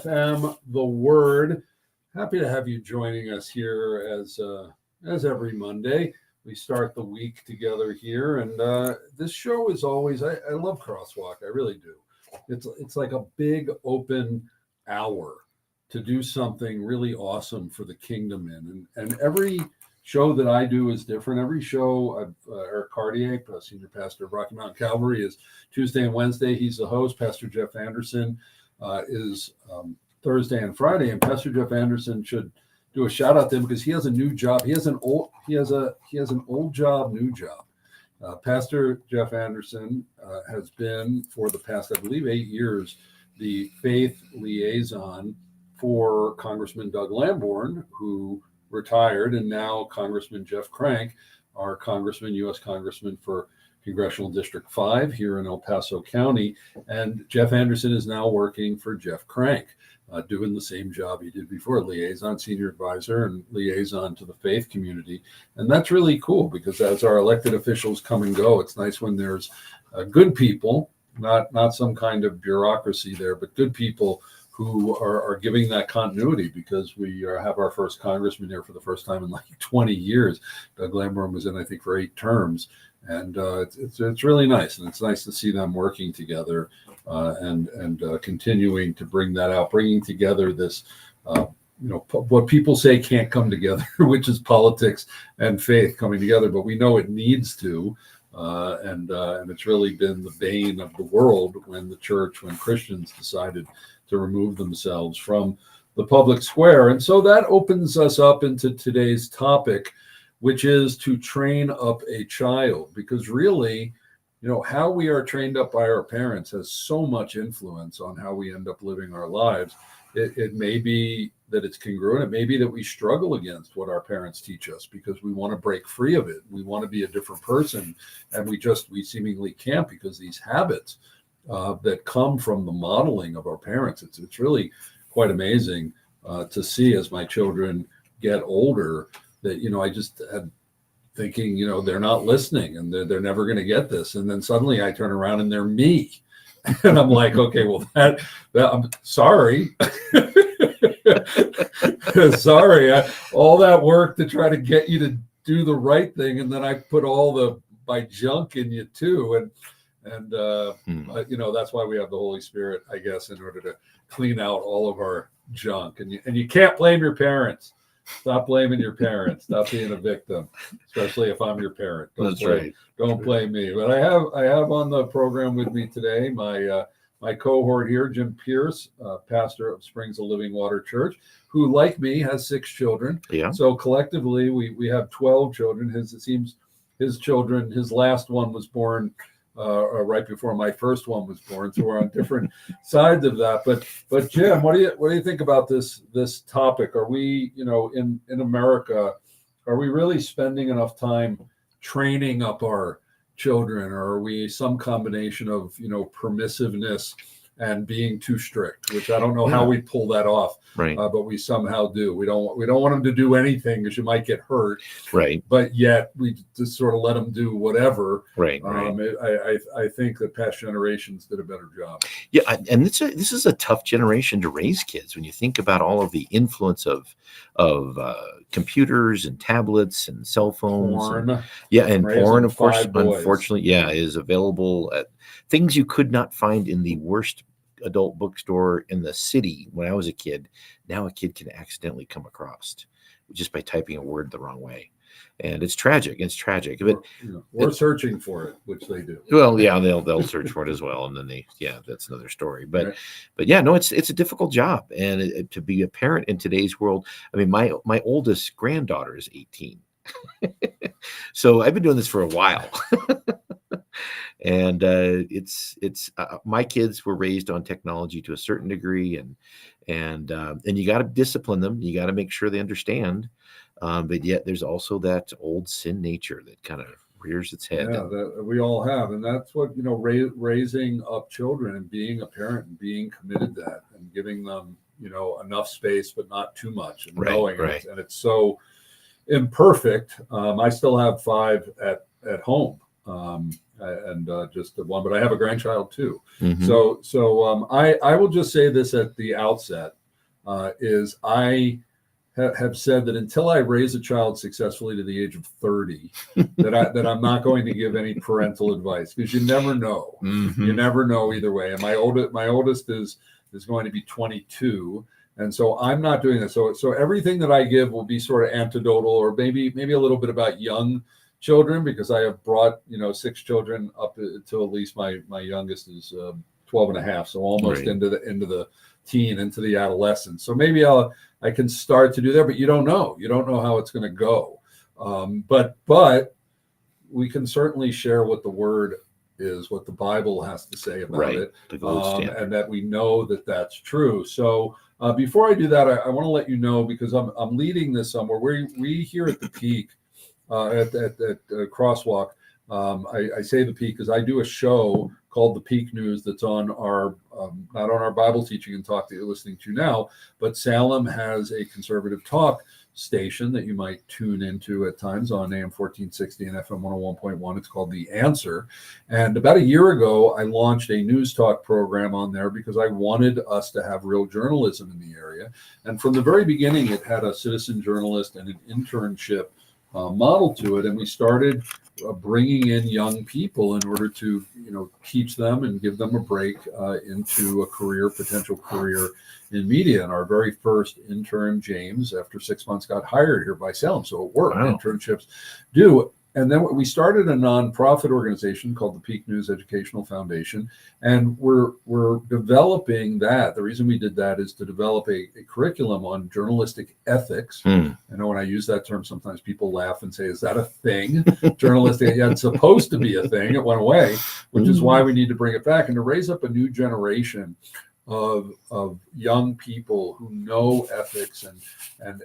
FM, The Word. Happy to have you joining us here as every Monday. We start the week together here, and this show is always, I love Crosswalk, I really do. It's like a big open hour to do something really awesome for the kingdom in. And every show that I do is different. Every show, Eric Cartier, senior pastor of Rocky Mountain Calvary, is Tuesday and Wednesday. He's the host. Pastor Jeff Anderson is Thursday and Friday. And Pastor Jeff Anderson should do a shout out to him because he has a new job. He has an old job, new job. Pastor Jeff Anderson has been for the past, I believe, 8 years, the faith liaison for Congressman Doug Lamborn, who retired, and now Congressman Jeff Crank, our U.S. Congressman for Congressional District 5 here in El Paso County. And Jeff Anderson is now working for Jeff Crank, doing the same job he did before, liaison, senior advisor, and liaison to the faith community. And that's really cool because as our elected officials come and go, it's nice when there's good people, not some kind of bureaucracy there, but good people who are giving that continuity, because we have our first congressman here for the first time in like 20 years. Doug Lamborn was in, I think, for 8 terms. And it's really nice. And it's nice to see them working together and continuing to bring that out, bringing together this, what people say can't come together, which is politics and faith coming together. But we know it needs to. And it's really been the bane of the world when Christians decided to remove themselves from the public square. And so that opens us up into today's topic, which is to train up a child, because really, how we are trained up by our parents has so much influence on how we end up living our lives. It may be that it's congruent. It may be that we struggle against what our parents teach us because we want to break free of it. We want to be a different person, and we seemingly can't because these habits that come from the modeling of our parents. It's really quite amazing to see as my children get older that, I just had thinking, they're not listening and they're never going to get this. And then suddenly I turn around and they're me. And I'm like, okay, well, that I'm sorry. Sorry. All that work to try to get you to do the right thing. And then I put all my junk in you too. And that's why we have the Holy Spirit, I guess, in order to clean out all of our junk. And you can't blame your parents. Stop blaming your parents. Stop being a victim, especially if I'm your parent. Don't blame me. But I have on the program with me today my cohort here, Jim Pierce, pastor of Springs of Living Water Church, who, like me, has 6 children. Yeah. So collectively, we have 12 children. His last one was born right before my first one was born, so we're on different sides of that. But Jim, what do you think about this topic? Are we, in America, are we really spending enough time training up our children, or are we some combination of permissiveness and being too strict, which I don't know how we pull that off, right? But we somehow do. We don't want them to do anything because you might get hurt, right? But yet we just sort of let them do whatever, right? I think that past generations did a better job. Yeah, and this is a tough generation to raise kids when you think about all of the influence of computers and tablets and cell phones, and porn, of course, unfortunately, is available at things you could not find in the worst adult bookstore in the city when I was a kid. Now a kid can accidentally come across just by typing a word the wrong way. And it's tragic. But we're searching for it, which they do. Well, yeah, they'll search for it as well. And then that's another story. But it's a difficult job. And to be a parent in today's world, I mean, my oldest granddaughter is 18. So I've been doing this for a while. And it's my kids were raised on technology to a certain degree, and you got to discipline them. You got to make sure they understand. But yet there's also that old sin nature that kind of rears its head. Yeah, that we all have, and that's what raising up children and being a parent and being committed to that and giving them enough space but not too much, and knowing it. And it's so imperfect. I still have 5 at home. and just one, but I have a grandchild too. Mm-hmm. So I will just say this at the outset, is I have said that until I raise a child successfully to the age of 30, that I'm not going to give any parental advice, because you never know. Mm-hmm. You never know either way. And my oldest is going to be 22. And so I'm not doing this. So everything that I give will be sort of anecdotal, or maybe a little bit about young children, because I have brought 6 children up to at least my youngest is 12 and a half, so almost Right. into the teen, into the adolescence. So maybe I can start to do that, but you don't know how it's going to go. But we can certainly share what the word is, what the Bible has to say about Right. it, The gold standard. and that we know that that's true. So before I do that, I want to let you know, because I'm leading this somewhere. We here at the Peak, at Crosswalk, I say the Peak because I do a show called the Peak News that's on our not on our Bible teaching and talk that you're listening to now, but Shalom has a conservative talk station that you might tune into at times on AM 1460 and FM 101.1. It's called The Answer. And about a year ago, I launched a news talk program on there because I wanted us to have real journalism in the area. And from the very beginning, it had a citizen journalist and an internship model to it. And we started bringing in young people in order to, teach them and give them a break into a potential career in media. And our very first intern, James, after 6 months, got hired here by Salem. So it worked. Wow. Internships do. And then we started a nonprofit organization called the Peak News Educational Foundation, and we're developing that. The reason we did that is to develop a curriculum on journalistic ethics. I know when I use that term, sometimes people laugh and say, "Is that a thing?" Journalistic, yeah, it's supposed to be a thing. It went away, which is why we need to bring it back and to raise up a new generation of young people who know ethics and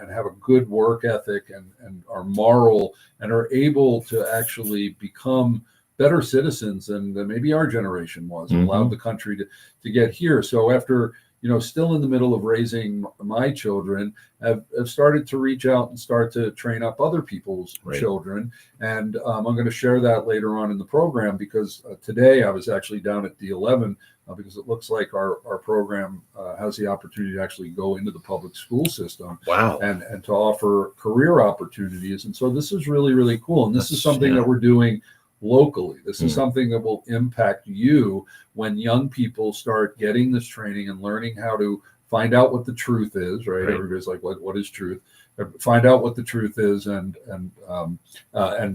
have a good work ethic and are moral and are able to actually become better citizens than maybe our generation was, and allowed the country to get here. So after still in the middle of raising my children, have started to reach out and start to train up other people's children. And I'm going to share that later on in the program, because today I was actually down at D11 because it looks like our program has the opportunity to actually go into the public school system. Wow. And to offer career opportunities. And so this is really, really cool. And this is something that we're doing locally. This is something that will impact you when young people start getting this training and learning how to find out what the truth is, right? Everybody's like, what is truth? Find out what the truth is and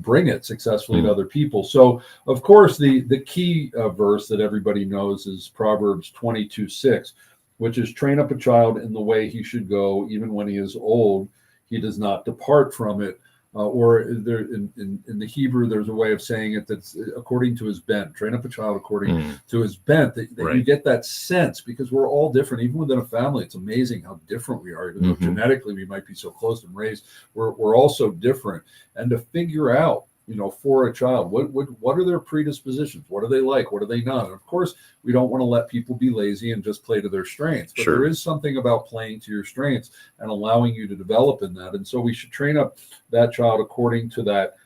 bring it successfully to other people. So, of course, the key verse that everybody knows is Proverbs 22:6, which is, train up a child in the way he should go, even when he is old, he does not depart from it. Or there in the Hebrew, there's a way of saying it that's according to his bent. Train up a child according to his bent. That you get that sense, because we're all different. Even within a family, it's amazing how different we are. Even though genetically we might be so close and raised, we're all so different. And to figure out, for a child, what are their predispositions? What are they like? What are they not? And of course, we don't want to let people be lazy and just play to their strengths. But there is something about playing to your strengths and allowing you to develop in that. And so we should train up that child according to that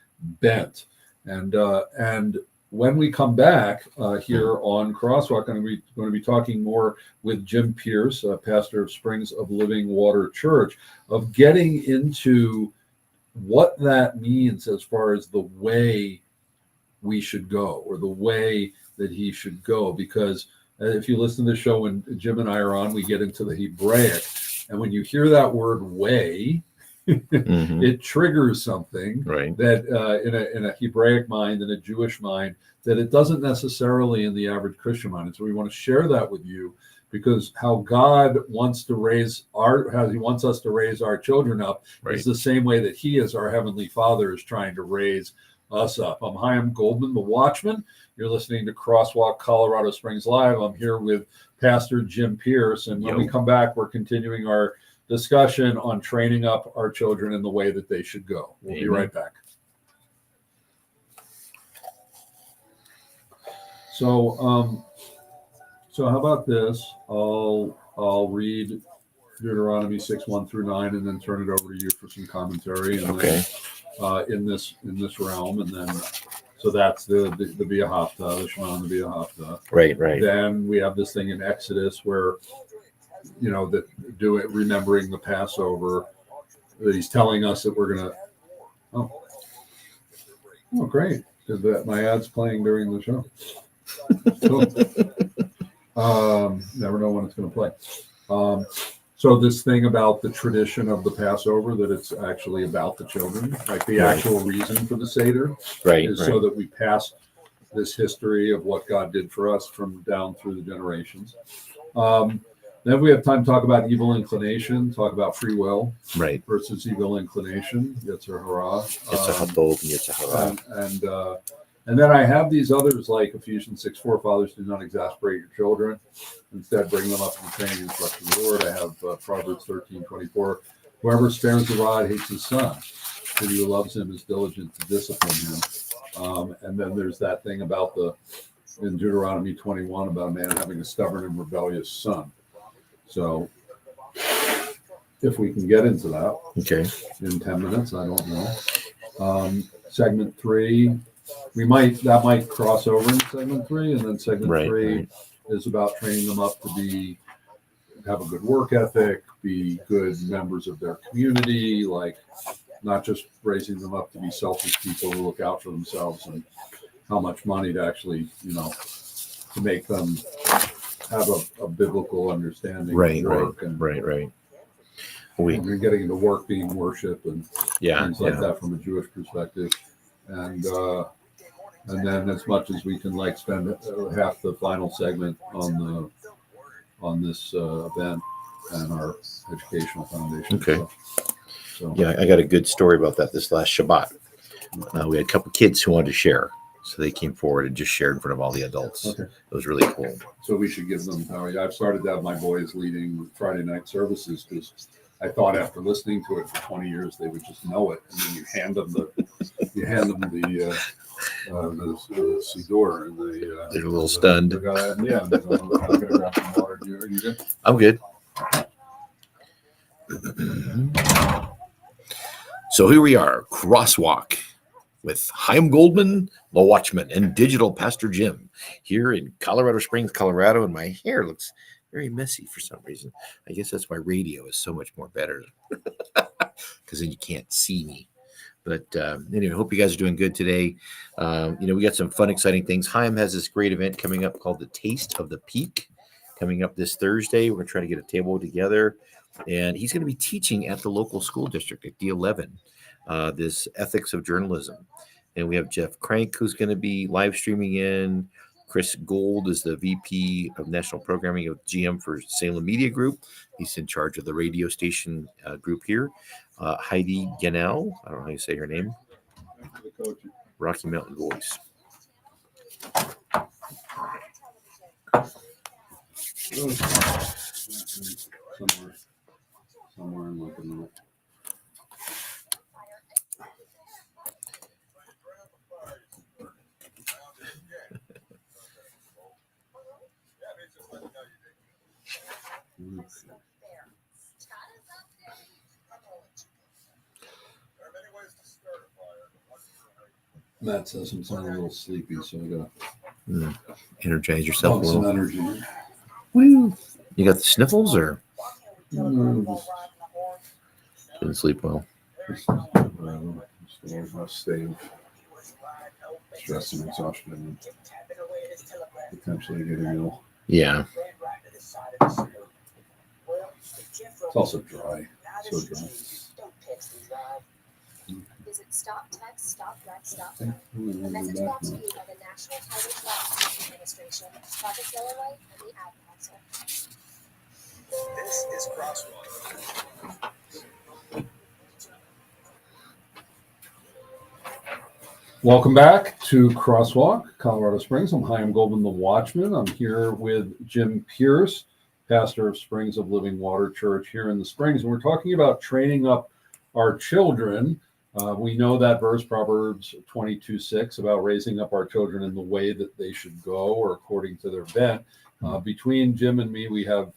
bent. And when we come back here on Crosswalk, I'm going to be talking more with Jim Pierce, pastor of Springs of Living Water Church, of getting into what that means as far as the way we should go, or the way that he should go. Because if you listen to the show when Jim and I are on, we get into the Hebraic, and when you hear that word way, it triggers something that in a Hebraic mind, in a Jewish mind, that it doesn't necessarily in the average Christian mind. And so we want to share that with you, because how God wants to raise how he wants us to raise our children up is the same way that he, as our Heavenly Father, is trying to raise us up. I'm Chaim Goldman, the Watchman. You're listening to Crosswalk Colorado Springs Live. I'm here with Pastor Jim Pierce. And when we come back, we're continuing our discussion on training up our children in the way that they should go. We'll be right back. So how about this? I'll read Deuteronomy 6:1-9, and then turn it over to you for some commentary. And then, in this realm, and then So that's the Bia Hafta, the Shema and the Bia Hafta. Right. Then we have this thing in Exodus where, that remembering the Passover. That he's telling us that we're gonna. Oh, great! Because my ad's playing during the show. Never know when it's going to play. So this thing about the tradition of the Passover, that it's actually about the children, like the actual reason for the Seder, is so that we pass this history of what God did for us from down through the generations. Then we have time to talk about evil inclination, talk about free will versus evil inclination, Yetzer Hara. And then I have these others like Ephesians 6:4, fathers, do not exasperate your children. Instead, bring them up in the training and instruction of the Lord. I have Proverbs 13:24, whoever spares the rod hates his son. He who loves him is diligent to discipline him. And then there's that thing about in Deuteronomy 21 about a man having a stubborn and rebellious son. So if we can get into that in 10 minutes, I don't know. Segment 3. That might cross over in segment 3, and then segment 3 is about training them up to have a good work ethic, be good members of their community, like not just raising them up to be selfish people who look out for themselves, and how much money to actually, to make them have a biblical understanding of work. And you're getting into work being worship and things like that from a Jewish perspective. And then as much as we can spend half the final segment on this event and our educational foundation. So I got a good story about that this last Shabbat. We had a couple kids who wanted to share. So they came forward and just shared in front of all the adults. It was really cool. So we should give them power. I've started to have my boys leading Friday night services because I thought after listening to it for 20 years they would just know it, and then you hand them the siddur, and they're a little stunned. I'm gonna grab some water. Are you good? I'm good. So here we are, Crosswalk, with Chaim Goldman, the Watchman, and Digital Pastor Jim here in Colorado Springs, Colorado. And my hair looks very messy for some reason. I guess that's why radio is so much more better because then you can't see me. But anyway, I hope you guys are doing good today. We got some fun, exciting things. Chaim has this great event coming up called the Taste of the Peak coming up this Thursday. We're going to try to get a table together. And he's going to be teaching at the local school district at D11, this ethics of journalism. And we have Jeff Crank, who's going to be live streaming in. Chris Gold is the VP of National Programming of GM for Salem Media Group. He's in charge of the radio station group here. Heidi Ganell, I don't know how you say her name. Rocky Mountain Voice. Somewhere in like a minute. Matt says I'm sounding a little sleepy, so I gotta energize yourself a little. Some energy. Woo! You got the sniffles, or didn't sleep well? State of stress and exhaustion, and potentially getting ill. Yeah. It's also dry. So dry. Visit Stop Text, Stop Red, Stop. A message brought to you by the National Highway Traffic Administration, Project Yellow Light, and the Ad Council. This is Crosswalk. Welcome back to Crosswalk, Colorado Springs. I'm Chaim Goldman, the Watchman. I'm here with Jim Pierce, pastor of Springs of Living Water Church here in the Springs. And we're talking about training up our children. We know that verse, Proverbs 22:6, about raising up our children in the way that they should go or according to their bent. Between Jim and me, we have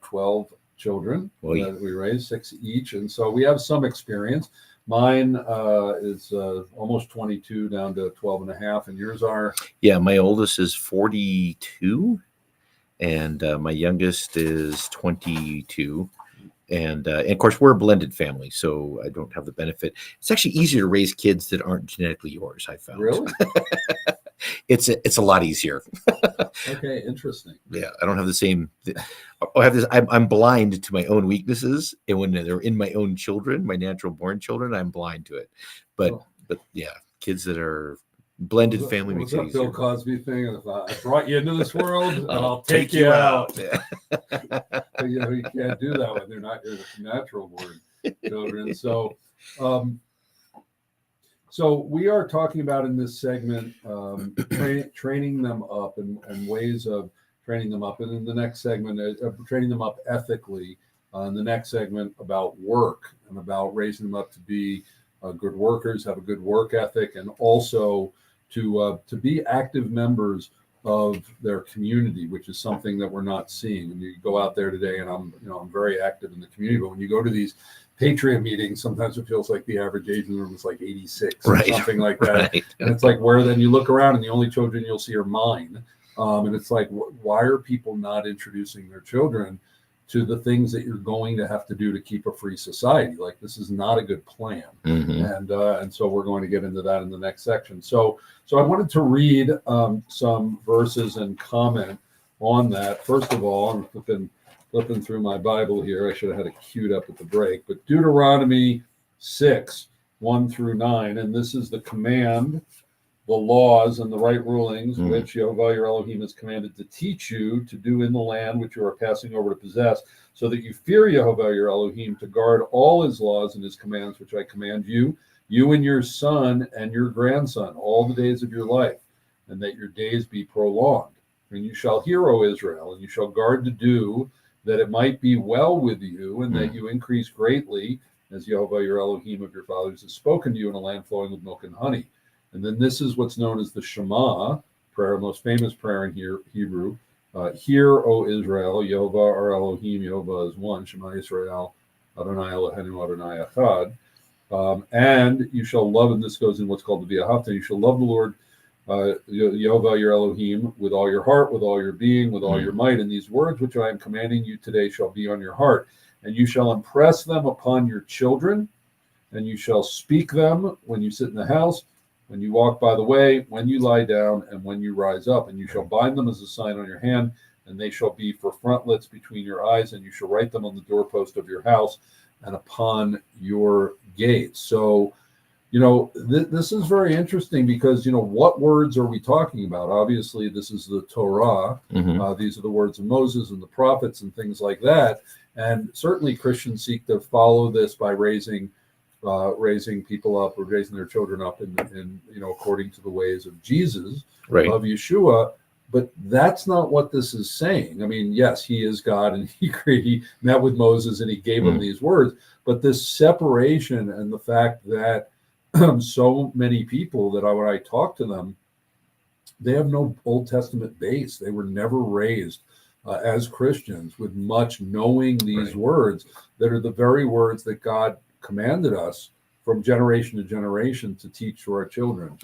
12 children that we raised, 6 each. And so we have some experience. Mine is almost 22 down to 12 and a half. And yours are? Yeah, my oldest is 42 and my youngest is 22. And of course, we're a blended family, so I don't have the benefit. It's actually easier to raise kids that aren't genetically yours, I found. Really? It's a lot easier. Okay, interesting. Yeah, I don't have the same. I have this. I'm blind to my own weaknesses, and when they're in my own children, my natural born children, I'm blind to it. But yeah, kids that are blended family makes it easier. Bill Cosby thing? And if I brought you into this world, and I'll take you out. But, you can't do that when they're not your natural born children. So we are talking about in this segment training them up and ways of training them up. And in the next segment, training them up ethically. In the next segment, about work and about raising them up to be good workers, have a good work ethic, and also to be active members of their community, which is something that we're not seeing. And you go out there today, and I'm very active in the community. But when you go to these Patriot meetings, sometimes it feels like the average age in the room is like 86 or something like that. Right. And it's like, where then you look around and the only children you'll see are mine. And it's like, why are people not introducing their children to the things that you're going to have to do to keep a free society? Like, this is not a good plan. Mm-hmm. And so we're going to get into that in the next section. So I wanted to read some verses and comment on that. First of all, I'm flipping through my Bible here. I should have had it queued up at the break. But Deuteronomy 6, 1 through 9. And this is the command, the laws, and the right rulings, which Yehovah your Elohim has commanded to teach you to do in the land which you are passing over to possess, so that you fear Yehovah your Elohim, to guard all his laws and his commands, which I command you, you and your son and your grandson, all the days of your life, and that your days be prolonged. And you shall hear, O Israel, and you shall guard to do, that it might be well with you, and that you increase greatly, as Yehovah your Elohim of your fathers has spoken to you in a land flowing with milk and honey. And then this is what's known as the Shema prayer, most famous prayer in Hebrew. Hear, O Israel, Yehovah our Elohim, Yehovah is one, Shema Yisrael, Adonai Eloheinu, Adonai Echad. And you shall love, and this goes in what's called the V'ahavta, you shall love the Lord, Yehovah your Elohim, with all your heart, with all your being, with all your might. And these words which I am commanding you today shall be on your heart. And you shall impress them upon your children, and you shall speak them when you sit in the house, when you walk by the way, when you lie down, and when you rise up. And you shall bind them as a sign on your hand, and they shall be for frontlets between your eyes, and you shall write them on the doorpost of your house and upon your gates. So, this is very interesting because, what words are we talking about? Obviously, this is the Torah. These are the words of Moses and the prophets and things like that. And certainly Christians seek to follow this by raising people up, or raising their children up in according to the ways of Jesus, of Yeshua. But that's not what this is saying. I mean, yes, he is God, and he met with Moses and he gave him these words. But this separation and the fact that so many people that when I talk to them, they have no Old Testament base. They were never raised as Christians with much knowing these words that are the very words that God commanded us from generation to generation to teach to our children.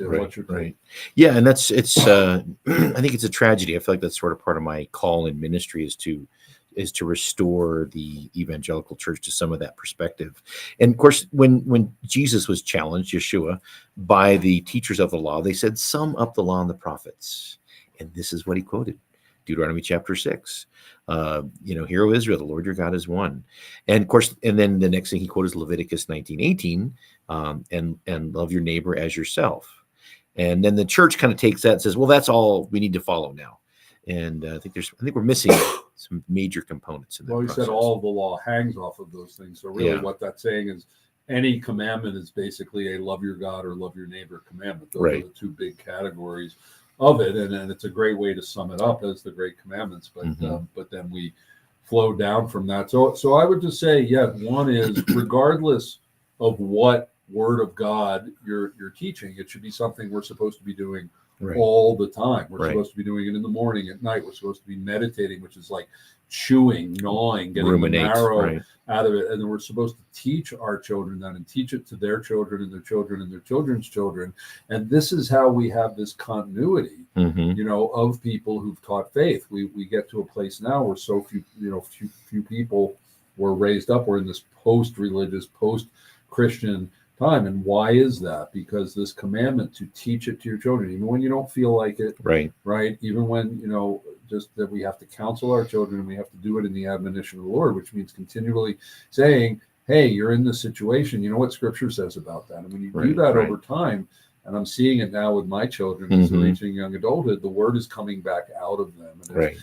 Yeah, and it's I think it's a tragedy. I feel like that's sort of part of my call in ministry is to restore the evangelical church to some of that perspective. And of course, when Jesus was challenged, Yeshua, by the teachers of the law, they said, sum up the law and the prophets. And this is what he quoted. Deuteronomy chapter 6. Hear, O Israel, the Lord your God is one. And of course, and then the next thing he quoted is Leviticus 19:18, and love your neighbor as yourself. And then the church kind of takes that and says, well, that's all we need to follow now. And I think we're missing some major components in that. Well, you said all of the law hangs off of those things. So really what that's saying is any commandment is basically a love your God or love your neighbor commandment. Those are the two big categories of it. And it's a great way to sum it up as the great commandments. But then we flow down from that. So I would just say, one is regardless of what word of God you're teaching, it should be something we're supposed to be doing all the time. We're Right. supposed to be doing it in the morning, at night. We're supposed to be meditating, which is like chewing, gnawing, getting Ruminate, the marrow right. out of it. And then we're supposed to teach our children that and teach it to their children and their children and their children's children. And this is how we have this continuity, Mm-hmm. of people who've taught faith. We get to a place now where so few, few people were raised up. We're in this post-religious, post-Christian time. And why is that? Because this commandment to teach it to your children, even when you don't feel like it, Right. even when, just that we have to counsel our children and we have to do it in the admonition of the Lord, which means continually saying, hey, you're in this situation. You know what Scripture says about that. And when you do that over time, and I'm seeing it now with my children as they're reaching young adulthood, the word is coming back out of them.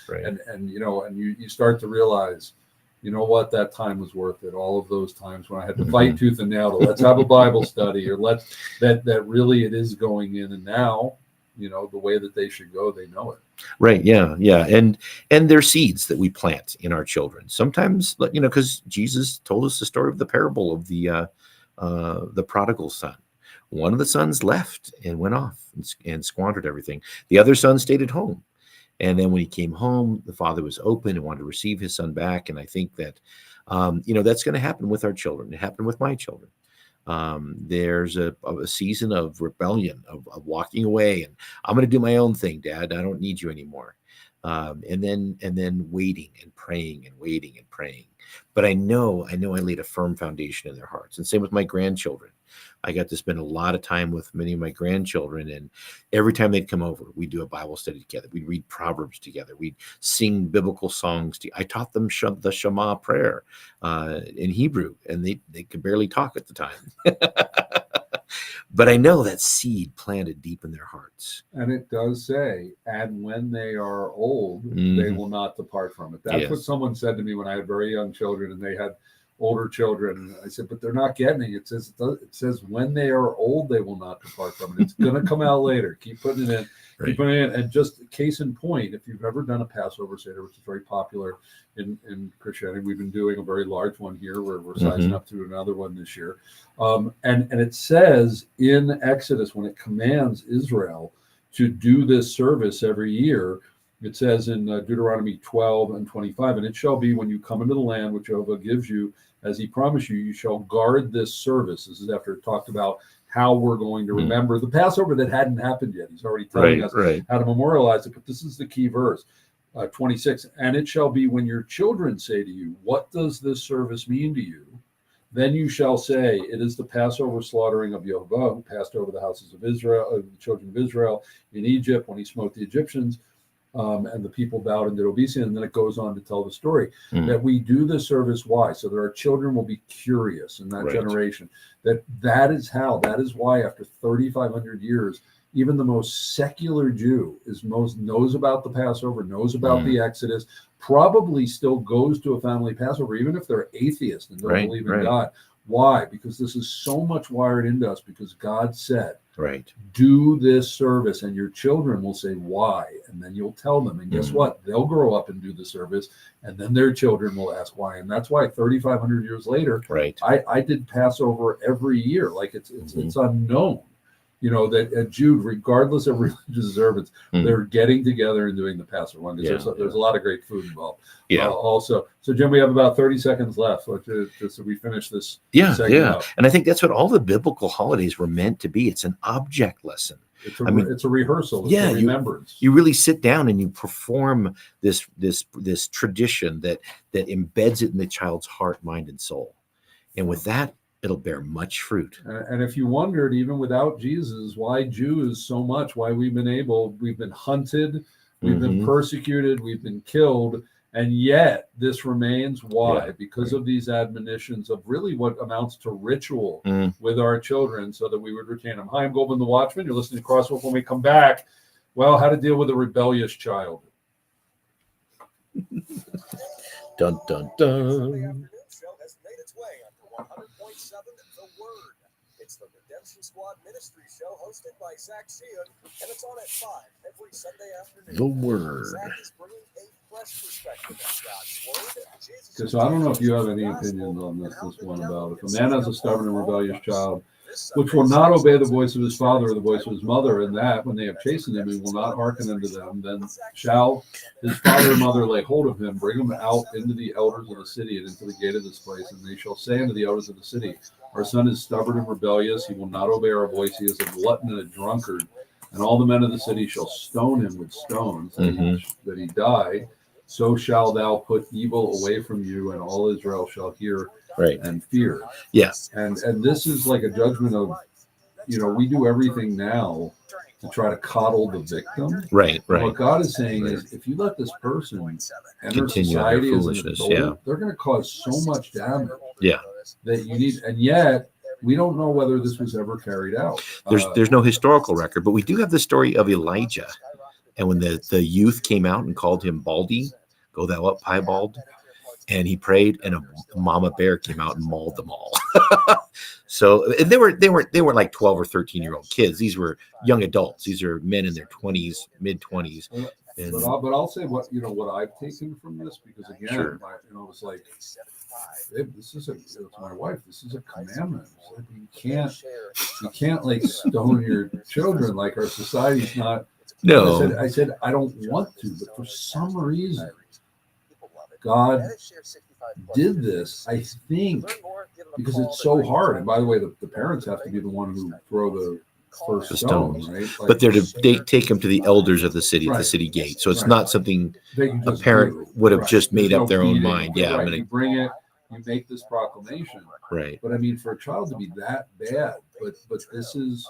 And and you start to realize, you know what, that time was worth it. All of those times when I had to fight tooth and nail to let's have a Bible study, or that really it is going in. And now, the way that they should go, they know it. Right. Yeah. Yeah. And they're seeds that we plant in our children. Sometimes, because Jesus told us the story of the parable of the prodigal son. One of the sons left and went off and squandered everything. The other son stayed at home. And then when he came home, the father was open and wanted to receive his son back. And I think that, that's going to happen with our children. It happened with my children. There's a season of rebellion, of walking away, and I'm going to do my own thing, Dad. I don't need you anymore. And then waiting and praying and waiting and praying. But I know I laid a firm foundation in their hearts. And same with my grandchildren. I got to spend a lot of time with many of my grandchildren, and every time they'd come over, we'd do a Bible study together. We'd read Proverbs together. We'd sing biblical songs. I taught them the Shema prayer in Hebrew, and they could barely talk at the time. But I know that seed planted deep in their hearts. And it does say, and when they are old, they will not depart from it. That's what someone said to me when I had very young children and they had older children. I said, but they're not getting it. It says when they are old, they will not depart from it. It's going to come out later. Keep putting it in. Right. Keep putting it in. And just case in point, if you've ever done a Passover Seder, which is very popular in Christianity, we've been doing a very large one here. We're sizing up to another one this year. And it says in Exodus, when it commands Israel to do this service every year, it says in Deuteronomy 12 and 25, and it shall be when you come into the land which Jehovah gives you, as he promised you, you shall guard this service. This is after it talked about how we're going to remember the Passover that hadn't happened yet. He's already telling us how to memorialize it. But this is the key verse, 26. And it shall be when your children say to you, what does this service mean to you? Then you shall say, it is the Passover slaughtering of Jehovah, who passed over the houses of Israel, the children of Israel in Egypt when he smote the Egyptians. And the people bowed and did obeisance. And then it goes on to tell the story that we do this service. Why? So that our children will be curious in that generation. That is why after 3,500 years, even the most secular Jew knows about the Passover, knows about the Exodus, probably still goes to a family Passover, even if they're atheists and don't believe in God. Why? Because this is so much wired into us, because God said, do this service, and your children will say why, and then you'll tell them, and guess what? They'll grow up and do the service, and then their children will ask why. And that's why 3,500 years later, I did Passover every year. Like it's unknown, that at Jude, regardless of religious observance, they're getting together and doing the Passover one, because there's a lot of great food involved. Also, so Jim, we have about 30 seconds left, so we finish this. Up. And I think that's what all the biblical holidays were meant to be. It's an object lesson. It's a rehearsal. It's a remembrance. You really sit down and you perform this tradition that embeds it in the child's heart, mind, and soul. And with that, it'll bear much fruit. And if you wondered, even without Jesus, why Jews so much, why we've been hunted, we've been persecuted, we've been killed, and yet this remains. Why? Because of these admonitions of really what amounts to ritual with our children, so that we would retain them. Hi, I'm Goldman the Watchman. You're listening to Crosswalk. When we come back, well, how to deal with a rebellious child. Dun, dun, dun. It's the Redemption Squad Ministry Show hosted by Zach Sheehan, and it's on at 5 every Sunday afternoon. The Word. Zach is bringing a fresh perspective of God's Word. So I don't know if you have any opinion on this one about if a man has a stubborn and rebellious child, which will not obey the voice of his father or the voice of his mother, and that when they have chastened him, he will not hearken unto them, then shall his father and mother lay hold of him, bring him out into the elders of the city and into the gate of this place, and they shall say unto the elders of the city, our son is stubborn and rebellious, he will not obey our voice, he is a glutton and a drunkard, and all the men of the city shall stone him with stones, that he die. So shall thou put evil away from you, and all Israel shall hear and fear. Yeah. And this is like a judgment of, we do everything now to try to coddle the victim. Right. What God is saying is, if you let this person enter society as an adult, they're going to cause so much damage. Yeah. That you need, and yet we don't know whether this was ever carried out. There's no historical record, but we do have the story of Elijah. And when the youth came out and called him Baldy, go thou up, piebald, and he prayed, and a mama bear came out and mauled them all. So they were like 12 or 13-year-old kids. These were young adults. These are men in their 20s, mid-20s. But I'll say what I've taken from this, because again, it's like, it's my wife. This is a commandment. Like, you can't like stone your children. Like, our society's not. No, I said I don't want to, but for some reason, God did this. I think because it's so hard. And by the way, the parents have to be the one who throw the first stone, right? Like, but they take them to the elders of the city, the city gate. So it's not something a parent would have just made up their own mind. Yeah, you bring it. You make this proclamation, right? But I mean, for a child to be that bad, but this is.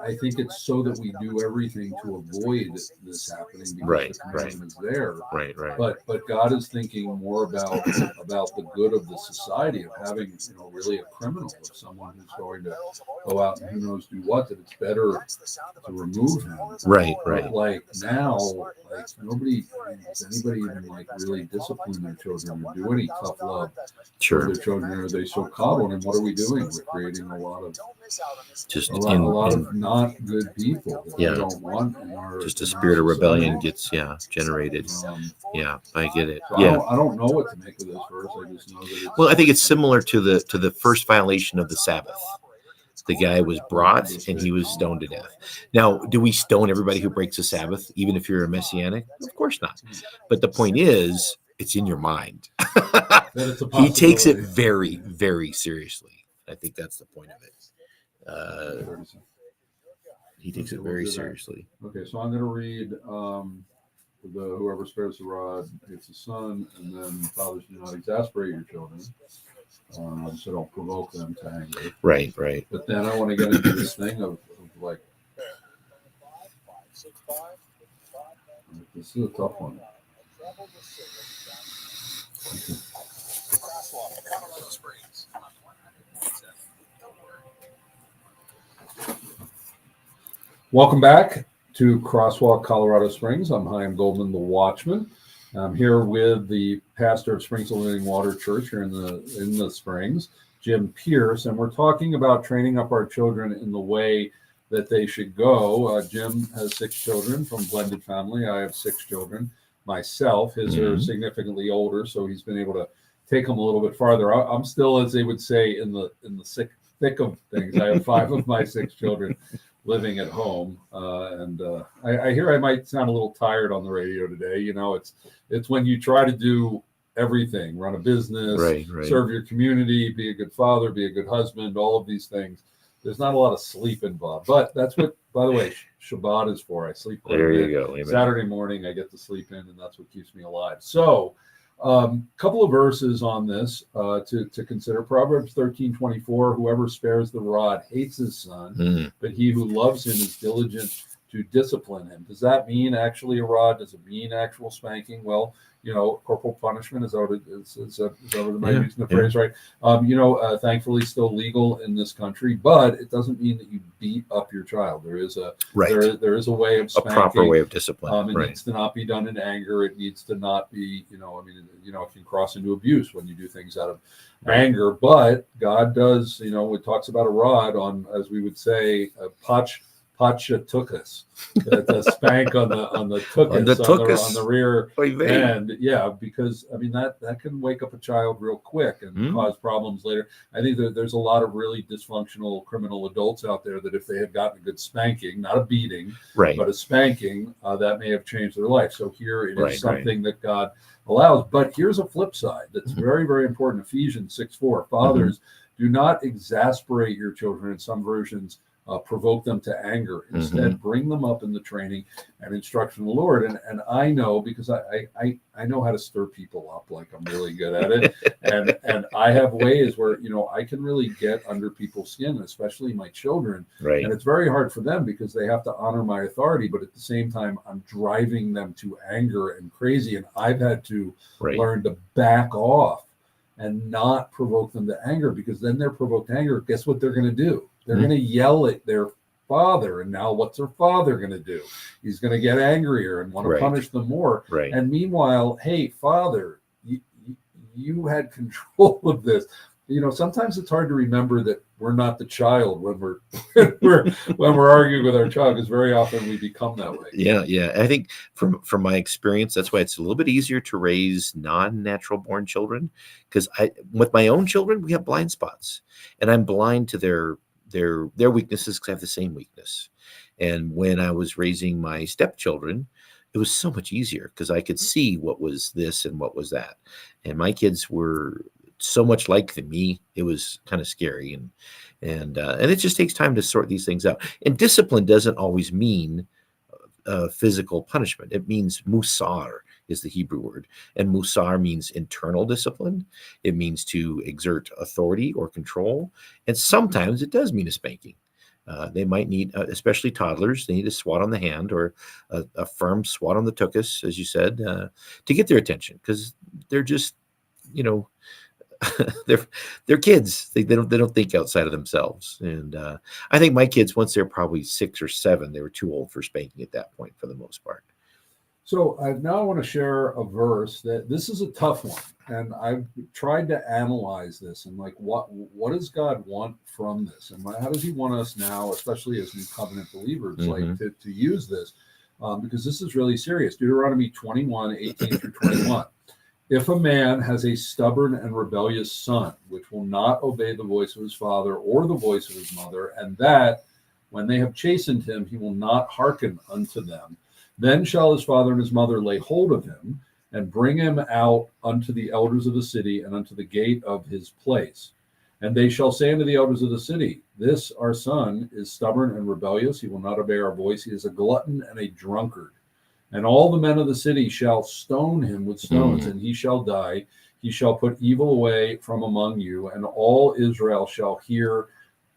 I think it's so that we do everything to avoid this happening because the commandment is there. Right. But God is thinking more about the good of the society, of having really a criminal, of someone who's going to go out and who knows do what. That it's better to remove him. Right. But like now, like nobody, does anybody even like really discipline their children or do any tough love for their children? Are they so coddled? And what are we doing? We're creating a lot of not good people that we don't want in our, just a spirit of rebellion gets generated. I get it. So I don't know what to make of this verse. I just know that it's, I think it's similar to the first violation of the Sabbath. The guy was brought and he was stoned to death. Now, do we stone everybody who breaks the Sabbath, even if you're a Messianic? Of course not. But the point is, it's in your mind. He takes it very, very seriously. I think that's the point of it. He takes it very seriously. Okay, so I'm going to read whoever spares the rod hates the son, and then fathers do not exasperate your children, so don't provoke them to anger. Right. But then I want to get into this thing of like, this is a tough one. Okay. Welcome back to Crosswalk, Colorado Springs. I'm Chaim Goldman, the Watchman. I'm here with the pastor of Springs of Living Water Church here in the Springs, Jim Pierce, and we're talking about training up our children in the way that they should go. Jim has 6 children from blended family. I have 6 children myself. His are significantly older, so he's been able to take them a little bit farther. I'm still, as they would say, in the thick of things. I have 5 of my 6 children living at home, and I hear I might sound a little tired on the radio today. It's when you try to do everything, run a business, serve your community, be a good father, be a good husband, all of these things. There's not a lot of sleep involved, but that's what, by the way, Shabbat is for. I sleep quite a bit. There you go. Amen. Saturday morning, I get to sleep in, and that's what keeps me alive. So, couple of verses on this to consider. Proverbs 13:24, whoever spares the rod hates his son, but he who loves him is diligent to discipline him. Does that mean actually a rod? Does it mean actual spanking? Well, corporal punishment is out. Am I using the phrase right? Thankfully still legal in this country, but it doesn't mean that you beat up your child. There is a there is a way of spanking, a proper way of discipline. It needs to not be done in anger. It needs to not be, it can cross into abuse when you do things out of anger. But God does, it talks about a rod on, as we would say, Hacha took us. The spank on the took On the us on the rear end. Yeah, because I mean that can wake up a child real quick and cause problems later. I think that there's a lot of really dysfunctional criminal adults out there that if they had gotten a good spanking, not a beating, but a spanking, that may have changed their life. So here it is something that God allows. But here's a flip side that's very, very important. Ephesians 6:4. Fathers, do not exasperate your children. In some versions, provoke them to anger. Instead, bring them up in the training and instruction of the Lord. And I know, because I know how to stir people up, like I'm really good at it. and I have ways where, I can really get under people's skin, especially my children. And it's very hard for them because they have to honor my authority. But at the same time, I'm driving them to anger and crazy. And I've had to learn to back off and not provoke them to anger, because then they're provoked to anger. Guess what they're going to do? They're going to yell at their father. And now what's their father going to do? He's going to get angrier and want to punish them more. And meanwhile, hey, father, you had control of this. Sometimes it's hard to remember that we're not the child when we're when we're arguing with our child, because very often we become that way. Yeah. I think from my experience, that's why it's a little bit easier to raise non-natural born children, because with my own children, we have blind spots, and I'm blind to their weaknesses because I have the same weakness. And when I was raising my stepchildren, it was so much easier because I could see what was this and what was that. And my kids were so much like me, it was kind of scary. And it just takes time to sort these things out. And discipline doesn't always mean physical punishment. It means musar is the Hebrew word. And musar means internal discipline. It means to exert authority or control. And sometimes it does mean a spanking. They might need, especially toddlers, they need a swat on the hand or a firm swat on the tuchus, as you said, to get their attention, because they're just, they're kids. They don't think outside of themselves. And I think my kids, once they're probably 6 or 7, they were too old for spanking at that point for the most part. So now I want to share a verse that this is a tough one, and I've tried to analyze this and what does God want from this, and how does He want us now, especially as new covenant believers, to use this, because this is really serious. Deuteronomy 21:18-21. If a man has a stubborn and rebellious son, which will not obey the voice of his father or the voice of his mother, and that, when they have chastened him, he will not hearken unto them, then shall his father and his mother lay hold of him, and bring him out unto the elders of the city, and unto the gate of his place. And they shall say unto the elders of the city, This our son is stubborn and rebellious, he will not obey our voice, he is a glutton and a drunkard. And all the men of the city shall stone him with stones, and he shall die. He shall put evil away from among you, and all Israel shall hear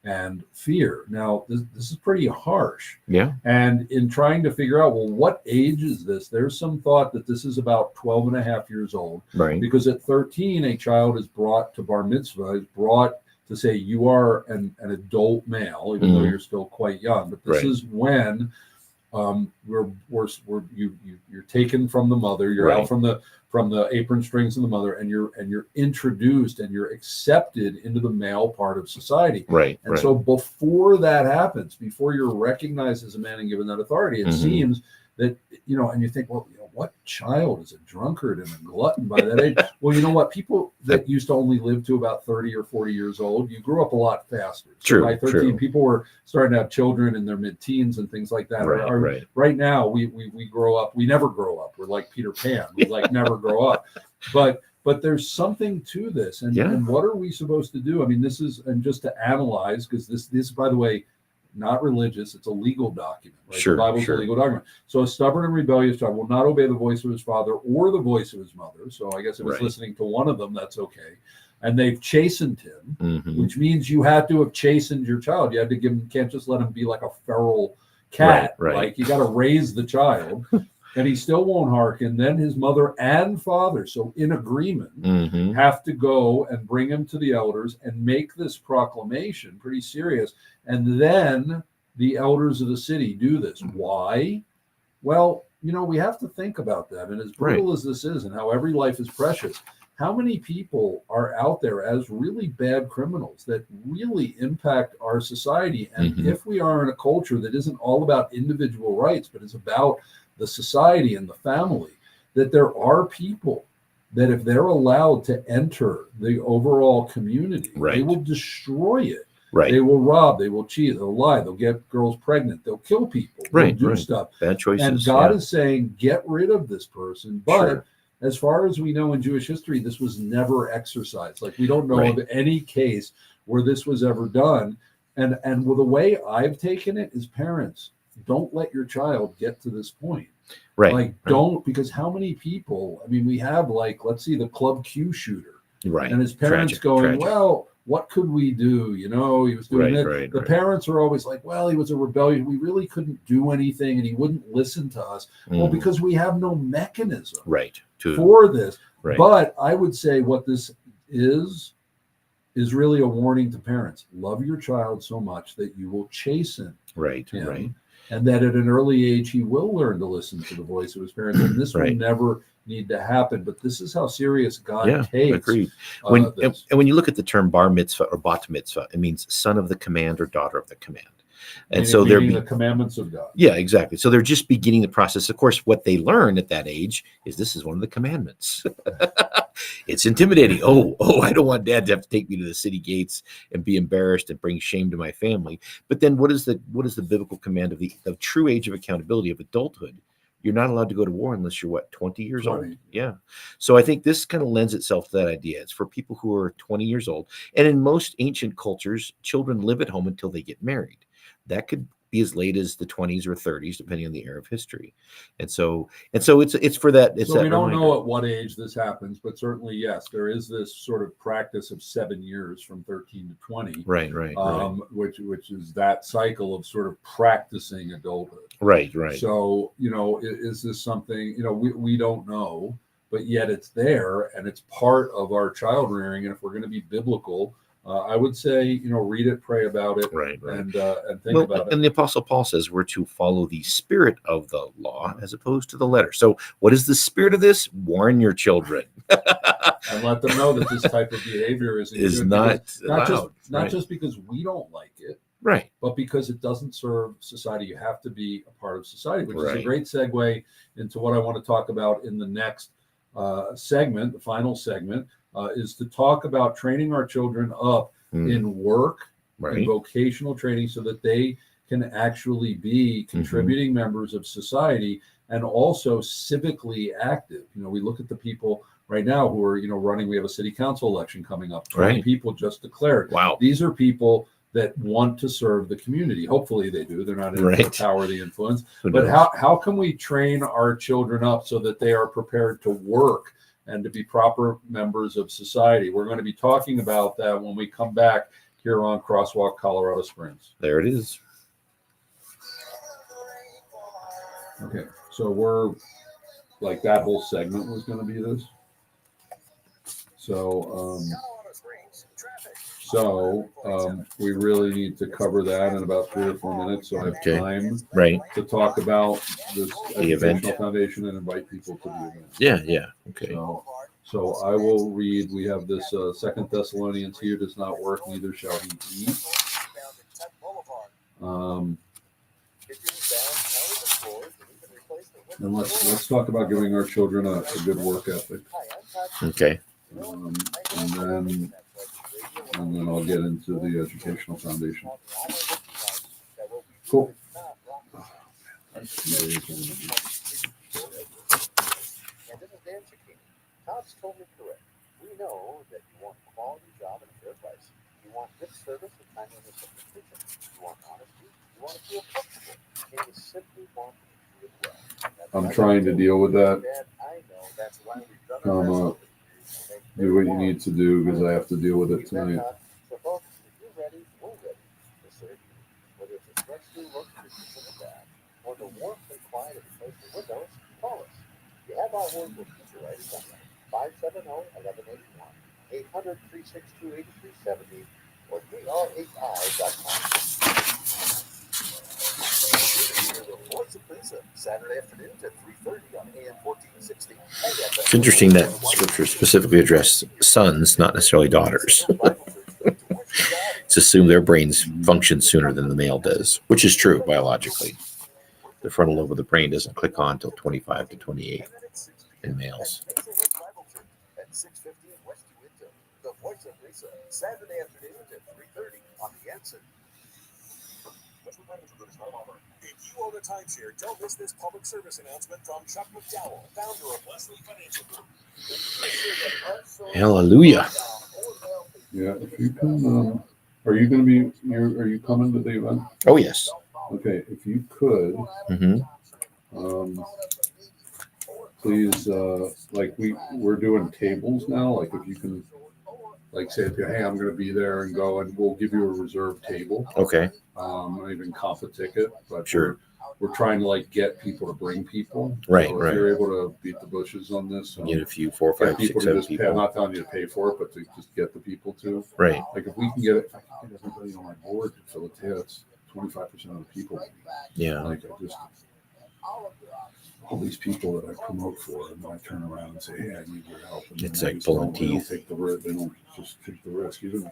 and fear. Now, this is pretty harsh. Yeah. And in trying to figure out, well, what age is this? There's some thought that this is about 12 and a half years old. Right. Because at 13, a child is brought to bar mitzvah, is brought to say, you are an adult male, even though you're still quite young. But this is when you're taken from the mother, you're out from the apron strings of the mother, and you're introduced and you're accepted into the male part of society. And so before that happens, before you're recognized as a man and given that authority, it seems that, and you think, well, what child is a drunkard and a glutton by that age? Well, you know what? People that used to only live to about 30 or 40 years old, you grew up a lot faster. So by 13, people were starting to have children in their mid-teens and things like that. Right now, we grow up. We never grow up. We're like Peter Pan. We never grow up. But there's something to this. And what are we supposed to do? I mean, this is, and just to analyze, because this, by the way, not religious, it's a legal document. The Bible's a legal document. So a stubborn and rebellious child will not obey the voice of his father or the voice of his mother. So I guess if it's listening to one of them, that's okay. And they've chastened him, which means you had to have chastened your child. You had to give him, can't just let him be like a feral cat. Like, you got to raise the child. And he still won't hearken. Then his mother and father, so in agreement, have to go and bring him to the elders and make this proclamation, pretty serious. And then the elders of the city do this. Why? Well, we have to think about that. And as brutal as this is, and how every life is precious, how many people are out there as really bad criminals that really impact our society? And if we are in a culture that isn't all about individual rights, but is about the society and the family, that there are people that if they're allowed to enter the overall community, they will destroy it. They will rob, they will cheat, they'll lie, they'll get girls pregnant, they'll kill people, they'll do stuff. Bad choices. And God is saying, get rid of this person. But as far as we know in Jewish history, this was never exercised. Like, we don't know of any case where this was ever done. And well, the way I've taken it is, parents, don't let your child get to this point. Don't, because how many people, I mean, we have, like, let's see, the Club Q shooter. And his parents going, well, what could we do? You know, he was doing it. The parents are always like, well, he was a rebellion. We really couldn't do anything, and he wouldn't listen to us. Well, because we have no mechanism for this. But I would say what this is really a warning to parents. Love your child so much that you will chasten him. And that at an early age, he will learn to listen to the voice of his parents. And this will never need to happen. But this is how serious God takes. Agreed. And when you look at the term bar mitzvah or bat mitzvah, it means son of the command or daughter of the command. And so they're the commandments of God. Yeah, exactly. So they're just beginning the process. Of course, what they learn at that age is this is one of the commandments. It's intimidating. Oh, I don't want dad to have to take me to the city gates and be embarrassed and bring shame to my family. But then what is the biblical command of the true age of accountability of adulthood? You're not allowed to go to war unless you're 20 years old. Yeah. So I think this kind of lends itself to that idea. It's for people who are 20 years old. And in most ancient cultures, children live at home until they get married. That could be as late as the 20s or 30s, depending on the era of history. And so it's for that. It's so that we don't reminder. know at what age this happens, but certainly, yes, there is this sort of practice of 7 years from 13 to 20. Which is that cycle of sort of practicing adulthood. Right. So, you know, is this something, you know, we don't know, but yet it's there and it's part of our child rearing. And if we're going to be biblical, I would say, you know, read it, pray about it, and think about it. And the Apostle Paul says we're to follow the spirit of the law as opposed to the letter. So what is the spirit of this? Warn your children. And let them know that this type of behavior is not just because we don't like it, but because it doesn't serve society. You have to be a part of society, which is a great segue into what I want to talk about in the next segment, the final segment. Is to talk about training our children up in work and vocational training so that they can actually be contributing members of society and also civically active. You know, we look at the people right now who are, you know, running. We have a city council election coming up. 20 people just declared. Wow. These are people that want to serve the community. Hopefully they do. They're not in the power of the influence. But how can we train our children up so that they are prepared to work and to be proper members of society? We're going to be talking about that when we come back here on Crosswalk, Colorado Springs. There it is. Okay, so we're like that whole segment was going to be this. So we really need to cover that in about 3 or 4 minutes. So I have time to talk about this Educational Foundation and invite people to the event. Yeah. Okay. So I will read. We have this 2 Thessalonians here does not work, neither shall he eat. And let's talk about giving our children a good work ethic. Okay. And then I'll get into the Educational Foundation. Cool. Todd's totally correct. We know that you want a quality job at a fair price. You want good service and timeliness of completion. You want honesty. You want to feel comfortable. And you simply want to do it well. I'm trying to deal with that. I know that's why we've done do what you need to do because I have to deal with it tonight. So folks, if you're ready, we're ready to serve you. Whether it's a fresh new look for your kitchen or bath, or the warmth and quiet of the place or windows, call us. You have our word with future writers on that. 570-1181, 800-362-8370, or dr8i.com. Reports of Pizza, Saturday afternoons at 3:30 on AM 1460. It's interesting that scripture specifically addressed sons, not necessarily daughters. It's assumed their brains function sooner than the male does, which is true biologically. The frontal lobe of the brain doesn't click on until 25 to 28 in males. At 6:50 West Uinta, the Voice of Lisa, Saturday afternoons at 3:30 on the Ensign. If you own a timeshare, don't miss this public service announcement from Chuck McDowell, founder of Leslie Financial Group. Hallelujah. Yeah, if you can, are you going to be? Are you coming to the event? Oh, yes. Okay, if you could, please, like we're doing tables now. Like if you can, like say, hey, I'm going to be there and go, and we'll give you a reserved table. Okay. Not even comp a ticket, but Sure. We're trying to like get people to bring people. Right, so if right. you're able to beat the bushes on this, Get a few, 4, 5, 6, 7 I'm people. not telling you to pay for it, but to just get the people to. Right. Like if we can get it, if I can get everybody on my board to fill it, it's 25% of the people. Yeah. Like I just all these people that I promote for, and then I turn around and say, hey, I need your help. And It's then like they just pulling don't- they don't teeth. take the risk. They don't just take the risk. Even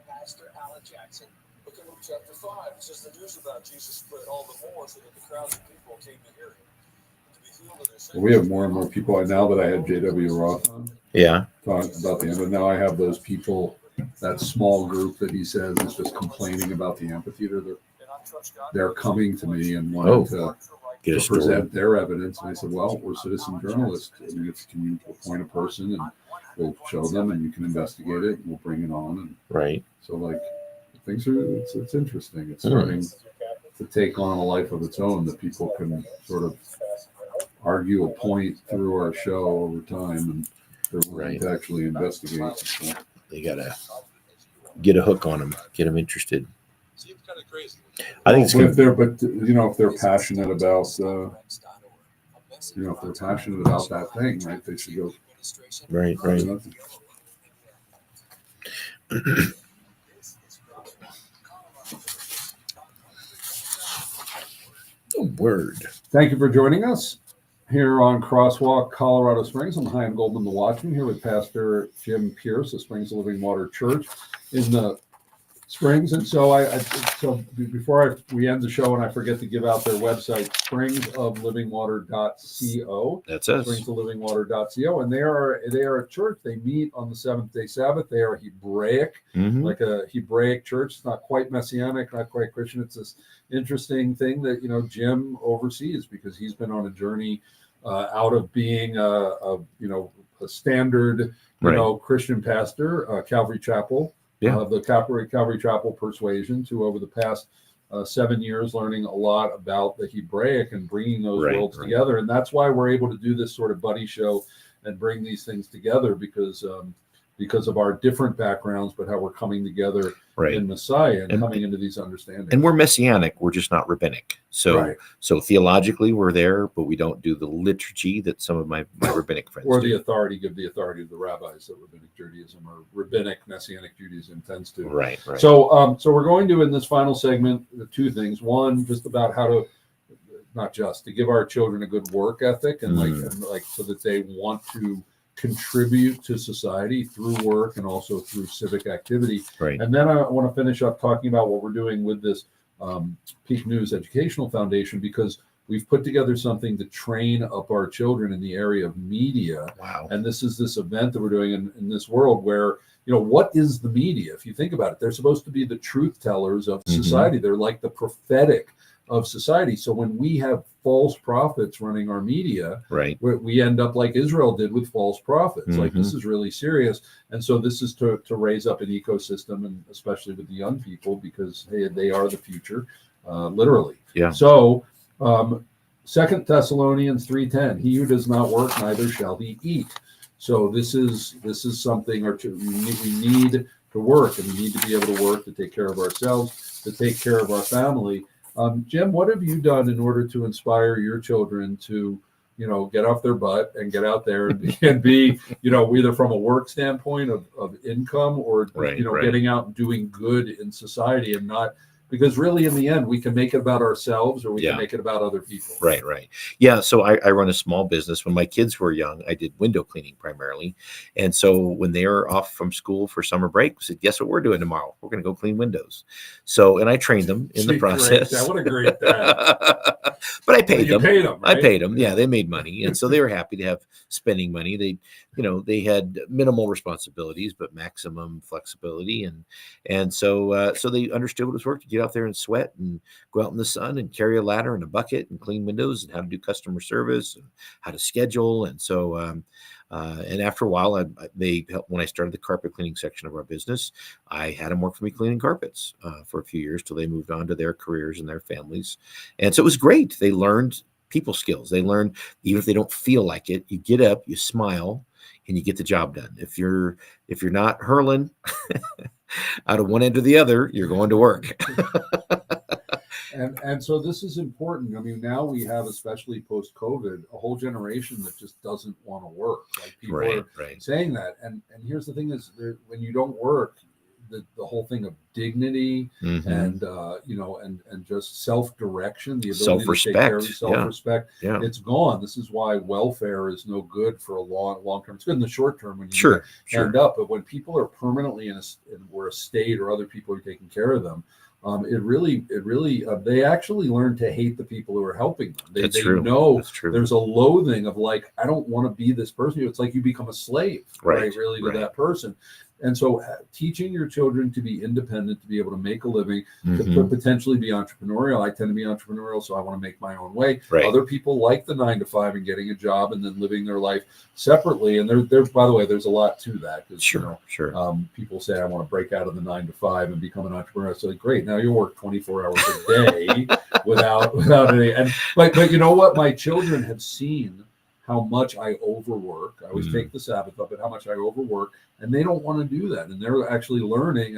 Pastor Alan Jackson. Look at Luke chapter 5. It says the news about Jesus spread all the more so that the crowds of people came to hear him. To be healed of their sins. we have more and more people. Now that I had JW Roth on, Yeah. talking about the end, but now I have those people, that small group that he says is just complaining about the amphitheater. They're coming to me and wanting to Get a story. present their evidence. And I said, well, we're citizen journalists. I mean, can you appoint a person and we'll show them and you can investigate it and we'll bring it on. And Right. so like things are, it's interesting. It's starting to take on a life of its own that people can sort of argue a point through our show over time and they're willing to actually investigate. So, They got to get a hook on them, get them interested. Seems kind of crazy. I think it's but good. if they're passionate about, if they're passionate about that thing, right, they should go. Right, right. Word. Thank you for joining us here on Crosswalk, Colorado Springs. I'm Chaim Goldman, the Watchman, here with Pastor Jim Pierce of Springs of Living Water Church in the Springs. And so before we end the show and I forget to give out their website, springsoflivingwater.co. That's us. Springsoflivingwater.co. And they are a church. They meet on the seventh-day Sabbath. They are Hebraic, like a Hebraic church. It's not quite Messianic, not quite Christian. It's this interesting thing that, Jim oversees because he's been on a journey out of being a standard, Christian pastor, Calvary Chapel. The Calvary Chapel persuasion to over the past 7 years learning a lot about the Hebraic and bringing those worlds together. And that's why we're able to do this sort of buddy show and bring these things together because of our different backgrounds, but how we're coming together in Messiah and coming into these understandings. And we're Messianic. We're just not rabbinic. So theologically we're there, but we don't do the liturgy that some of my rabbinic friends or do. give the authority to the rabbis that rabbinic Judaism or rabbinic Messianic Judaism tends to. Right. So we're going to, in this final segment, two things. One, just about how to, not just to give our children a good work ethic and like so that they want to contribute to society through work and also through civic activity. Right. And then I want to finish up talking about what we're doing with this Peak News Educational Foundation, because we've put together something to train up our children in the area of media. Wow. And this is this event that we're doing in this world where, what is the media? If you think about it, they're supposed to be the truth tellers of society. They're like the prophetic of society. So when we have false prophets running our media, we end up like Israel did with false prophets. Like this is really serious. And so this is to raise up an ecosystem, and especially with the young people, because they are the future, literally. Yeah. So 2 Thessalonians 3:10, he who does not work, neither shall he eat. So this is something we need to work, and we need to be able to work to take care of ourselves, to take care of our family. Jim, what have you done in order to inspire your children to, get off their butt and get out there and be, either from a work standpoint of income or, getting out and doing good in society and not because really in the end we can make it about ourselves or we can make it about other people. Right. Yeah. So I run a small business. When my kids were young, I did window cleaning primarily. And so when they were off from school for summer break, we said, guess what we're doing tomorrow? We're going to go clean windows. So, and I trained them in the process. What a great dad. But I paid them. Paid them, right? I paid them. Yeah, they made money. And so they were happy to have spending money. They, they had minimal responsibilities, but maximum flexibility. And so they understood what it was worth to get out there and sweat and go out in the sun and carry a ladder and a bucket and clean windows and how to do customer service and how to schedule. And so, and after a while, they helped when I started the carpet cleaning section of our business. I had them work for me cleaning carpets for a few years till they moved on to their careers and their families. And so it was great. They learned people skills. They learned, even if they don't feel like it, you get up, you smile, and you get the job done. If you're not hurling out of one end or the other, you're going to work. And so this is important. I mean, now we have, especially post-COVID, a whole generation that just doesn't want to work. Like people are saying that. And here's the thing is, when you don't work, the whole thing of dignity and and just self-direction, the ability to take care of self-respect, it's gone. This is why welfare is no good for a long term. It's good in the short term when you end up, but when people are permanently in where a state or other people are taking care of them, it really they actually learn to hate the people who are helping them. They know there's a loathing of like, I don't want to be this person. It's like you become a slave, to that person. And so teaching your children to be independent, to be able to make a living, to potentially be entrepreneurial. I tend to be entrepreneurial, so I want to make my own way. Other people like the 9 to 5 and getting a job and then living their life separately. And there, by the way, there's a lot to that. People say, I want to break out of the 9 to 5 and become an entrepreneur. So great, now you work 24 hours a day without any. But you know what? My children have seen how much I overwork. I always take the Sabbath up, but how much I overwork, and they don't want to do that. And they're actually learning.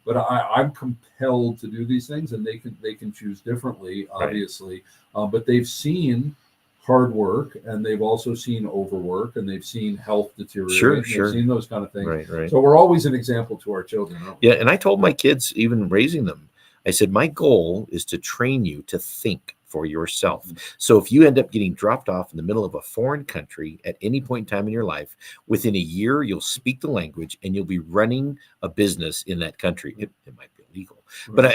But I'm compelled to do these things, and they can choose differently, obviously. But they've seen hard work, and they've also seen overwork, and they've seen health deteriorate. They've seen those kind of things. So we're always an example to our children, aren't we? Yeah, and I told my kids, even raising them, I said, my goal is to train you to think for yourself. So if you end up getting dropped off in the middle of a foreign country at any point in time in your life, within a year, you'll speak the language and you'll be running a business in that country. It might be illegal, but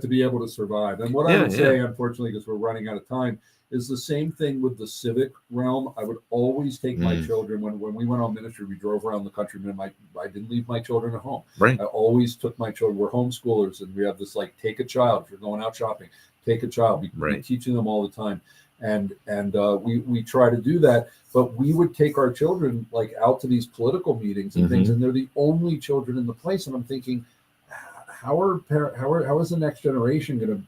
to be able to survive. And what I would say, unfortunately, because we're running out of time, is the same thing with the civic realm. I would always take my children when we went on ministry. We drove around the country. I didn't leave my children at home. I always took my children. We're homeschoolers, and we have this like, take a child. If you're going out shopping, take a child. We're teaching them all the time, and we try to do that. But we would take our children like out to these political meetings and things, and they're the only children in the place. And I'm thinking, how is the next generation going to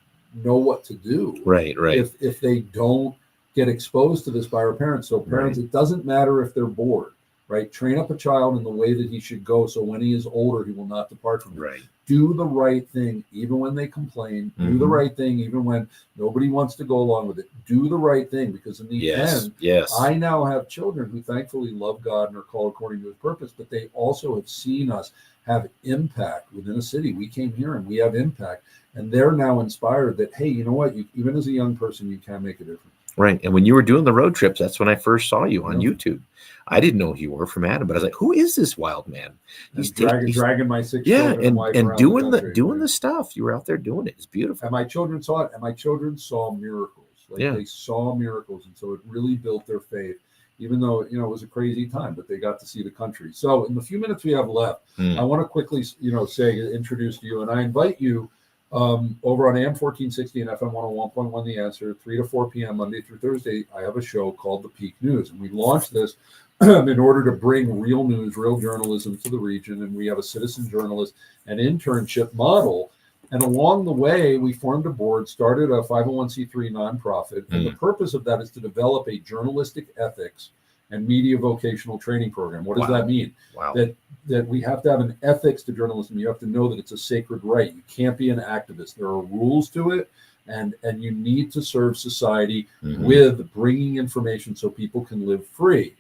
know what to do if they don't get exposed to this by our parents? So parents, it doesn't matter if they're bored, train up a child in the way that he should go, so when he is older he will not depart from it. Do the right thing even when they complain. Do the right thing even when nobody wants to go along with it. Do the right thing, because in the end, I now have children who thankfully love God and are called according to his purpose, but they also have seen us have impact within a city. We came here and we have impact. And they're now inspired that, hey, you know what? Even as a young person, you can make a difference. Right. And when you were doing the road trips, that's when I first saw you on YouTube. I didn't know who you were from Adam, but I was like, who is this wild man? He's dragging my 6 children and doing the stuff. You were out there doing it. It's beautiful. And my children saw it, and my children saw miracles. They saw miracles, and so it really built their faith. Even though it was a crazy time, but they got to see the country. So in the few minutes we have left, I want to quickly introduce to you, and I invite you over on AM 1460 and FM 101.1 The Answer, 3 to 4 p.m. Monday through Thursday. I have a show called The Peak News, and we launched this in order to bring real news, real journalism to the region. And we have a citizen journalist and internship model. And along the way, we formed a board, started a 501c3 nonprofit. And the purpose of that is to develop a journalistic ethics and media vocational training program. What does that mean? That we have to have an ethics to journalism. You have to know that it's a sacred right. You can't be an activist. There are rules to it, and you need to serve society with bringing information so people can live free.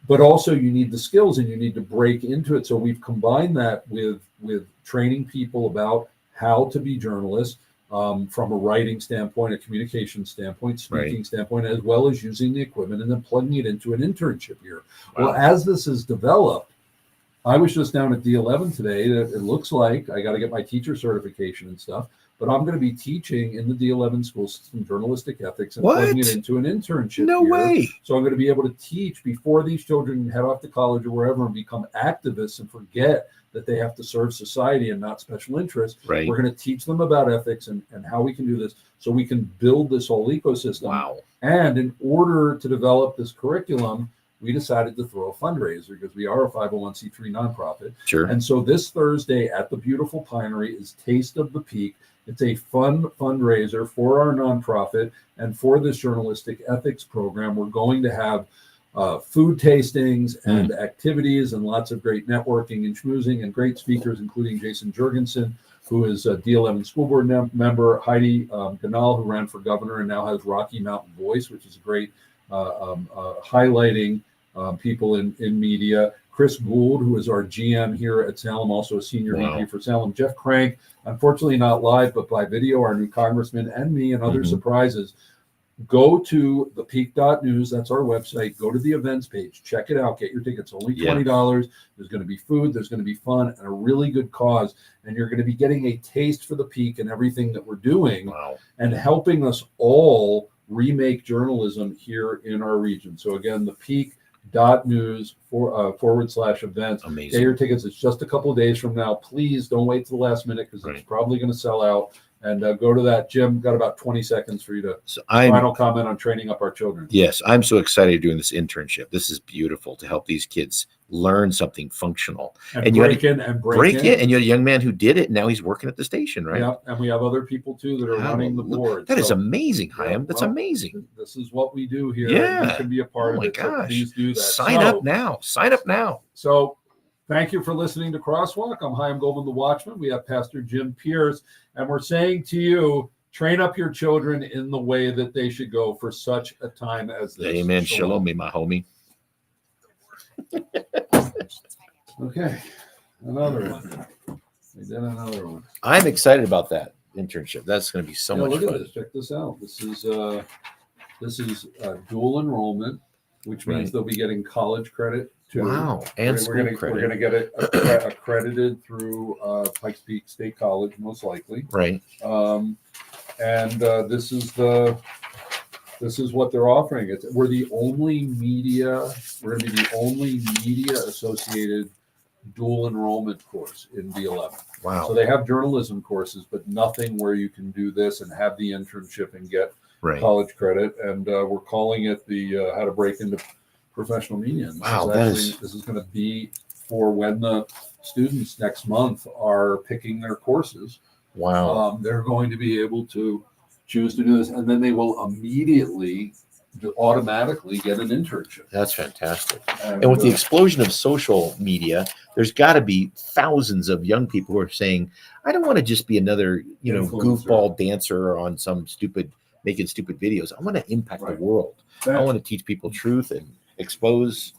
but also you need the skills and you need to break into it. So we've combined that with training people about how to be journalists from a writing standpoint, a communication standpoint, speaking standpoint, as well as using the equipment and then plugging it into an internship year. Wow. Well, as this is developed, I was just down at D11 today. It looks like I got to get my teacher certification and stuff, but I'm going to be teaching in the D11 school system journalistic ethics and plugging it into an internship. No year. way. So I'm going to be able to teach before these children head off to college or wherever and become activists and forget that they have to serve society and not special interests. Right. We're going to teach them about ethics and how we can do this so we can build this whole ecosystem. Wow. And in order to develop this curriculum, we decided to throw a fundraiser because we are a 501c3 nonprofit. Sure. And so this Thursday at the beautiful Pinery is Taste of the Peak. It's a fun fundraiser for our nonprofit and for this journalistic ethics program. We're going to have food tastings and activities and lots of great networking and schmoozing and great speakers, including Jason Jurgensen, who is a D11 school board member, Heidi Ganal, who ran for governor and now has Rocky Mountain Voice, which is a great highlighting people in media. Chris Gould, who is our GM here at Salem, also a senior VP for Salem. Jeff Crank, unfortunately not live, but by video, our new congressman, and me, and other surprises. Go to thepeak.news. That's our website. Go to the events page. Check it out. Get your tickets. Only $20. There's going to be food. There's going to be fun and a really good cause. And you're going to be getting a taste for the Peak and everything that we're doing and helping us all remake journalism here in our region. So again, thepeak.news /events. Amazing. Get your tickets. It's just a couple of days from now. Please don't wait till the last minute because it's probably going to sell out. And go to that. Jim, got about 20 seconds for you to final comment on training up our children. Yes, I'm so excited doing this internship. This is beautiful to help these kids learn something functional. And break in. And you had a young man who did it. And now he's working at the station, right? Yeah, and we have other people too that are running the board. That is amazing, Chaim. That's amazing. This is what we do here. Yeah. You can be a part of it. Oh my gosh. Please do that. Sign up now. Sign up now. So thank you for listening to Crosswalk. I'm Chaim Goldman, the Watchman. We have Pastor Jim Pierce, and we're saying to you, train up your children in the way that they should go for such a time as this. Amen. Shalom, my homie. Okay, another one. We did another one. I'm excited about that internship. That's going to be so much look fun. At this. Check this out. This is dual enrollment, which means they'll be getting college credit. Wow, and we're going to get it accredited through Pikes Peak State College, most likely. Right. This is what they're offering. We're the only media. We're going to be the only media associated dual enrollment course in D11. Wow. So they have journalism courses, but nothing where you can do this and have the internship and get college credit. And we're calling it the how to break into professional media. And this is going to be for when the students next month are picking their courses. Wow. They're going to be able to choose to do this, and then they will immediately automatically get an internship. That's fantastic. And with the explosion of social media, there's got to be thousands of young people who are saying, I don't want to just be another, goofball dancer on some making stupid videos. I want to impact the world. I want to teach people truth and expose,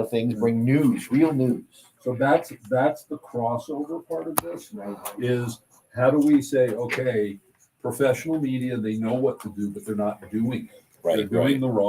things, bring news, real news. So that's the crossover part of this, is how do we say, okay, professional media, they know what to do, but they're not doing it. They're doing the wrong